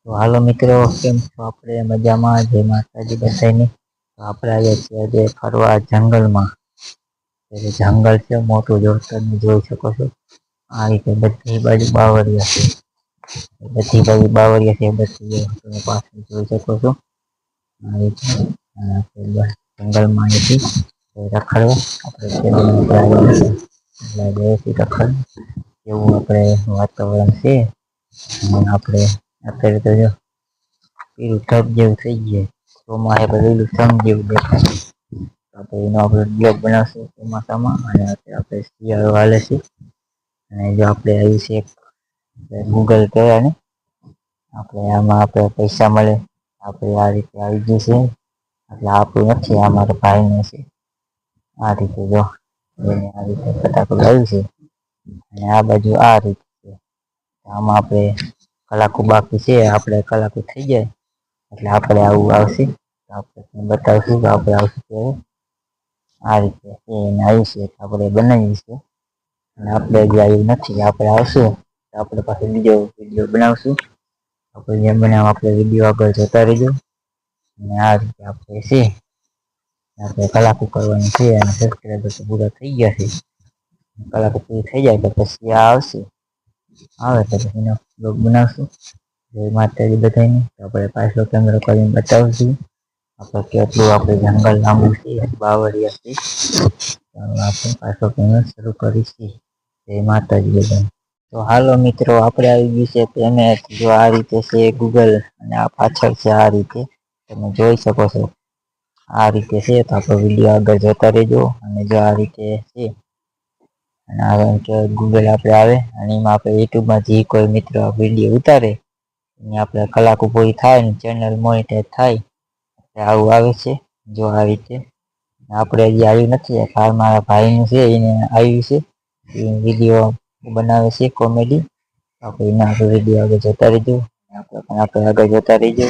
તો હાલો મિત્રો, કેમ છો? આપણે મજામાં. જય માતાજી બધાને. તો આપણે આવ્યા છીએ આજે ફરવા જંગલમાં. જંગલ છે મોટું, તમે જોઈ શકો છો. આ રીતે બધી બાજુ બાવળિયા છે. બધી બાજુ બાવળિયા છે. બધી તમે પાછળ જોઈ શકો છો. આ રીતે જંગલમાં રખડવા આપણે એવું આપણે વાતાવરણ છે. આપણે અત્યારે તો જો પેલું ઢગ જેવું થઈ ગયું. ચોમાહે લીલુંછમ જેવું દેખાય. એનો આપણે બ્લોગ બનાવશું ચોમાસામાં. અને આપણે શિયાળો હાલે છે. અને જો આપણે આવ્યું છે ગૂગલ પે અને આપણે આમાં આપણે પૈસા મળે. આપણે આ રીતે આવી ગયું છે. એટલે આપણું નથી, આ મારા ભાઈનું છે. આ રીતે જો આ રીતે ફટાકડું આવ્યું છે. અને આ બાજુ આ રીતે છે. આમાં આપણે કલાકો બાકી છે. આપણે કલાકો થઈ જાય એટલે આપણે આવું આવશે. આપણે બતાવશું કે આપણે આવશું ત્યારે. આ રીતે આવ્યું છે. આપણે બનાવ્યું છે. અને આપણે હજી આવ્યું નથી. આપણે આવશું આપણે પાસે બીજો વિડીયો બનાવશું. આપણે જેમ બનાવ આપણે વિડીયો આગળ જોતા રહીજો. અને આ રીતે આપણે છે. આપણે કલાકો કરવાની છે. અને સબસ્ક્રાઈબર તો પૂરા થઈ ગયા છે. કલાકો પૂરી થઈ જાય તો પછી આ આવશે. આવે તો પછી એનો બ્લોગ બનાવશું. જય માતાજી બધાને. આપણે પાછલો કેમેરો કરીને બતાવશું આપણે કેટલું આપણે જંગલ લાંબુ છે. બાવળિયા છે. આપણે પાછો કેમેરો શરૂ કરીશું. જય માતાજી બધાને. તો હાલો મિત્રો, આપણે આવી ગયું છે પેમેન્ટ. જો આ રીતે છે ગૂગલ. અને આ પાછળ છે આ રીતે તમે જોઈ શકો છો. આ રીતે છે. તો આપણો વિડીયો આગળ જોતા રહેજો. અને જો આ રીતે છે અને આવે કે ગૂગલ આપણે આવે અને એમાં આપણે યુટ્યુબમાં જે કોઈ મિત્ર વિડીયો ઉતારે એની આપણે કલાકો પૂરી થાય ને ચેનલ મોનિટાઈઝ થાય. આવું આવે છે. જો આ રીતે આપણે હજી આવ્યું નથી. મારા ભાઈનું છે એને આવ્યું છે. એ વિડીયો બનાવે છે કોમેડી. આપણે એના આગળ વિડીયો આગળ જોતા રહીજો. આપણે આગળ જોતા રહીજો.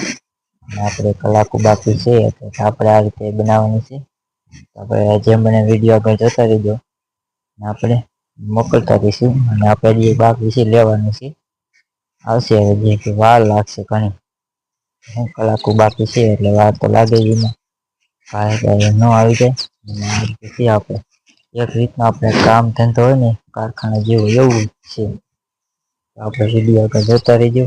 અને આપણે કલાકો બાકી છે તો આપણે આ રીતે બનાવવાની છે. આપણે જેમ બને વિડીયો આગળ જોતા રહીજો. આપણે મોકલતા રહીશું. અને આપણે જે બાકી છે લેવાનું છે. આવશે હવે જે વાર લાગશે ઘણી. કલાકો બાકી છે એટલે વાર તો લાગે જ એમાં. ન આવી જાય આપણે એક રીતના આપણે કામ ધંધો હોય ને કારખાના જેવું એવું છે. આપણે વિડીયો આગળ જોતા રહીજો.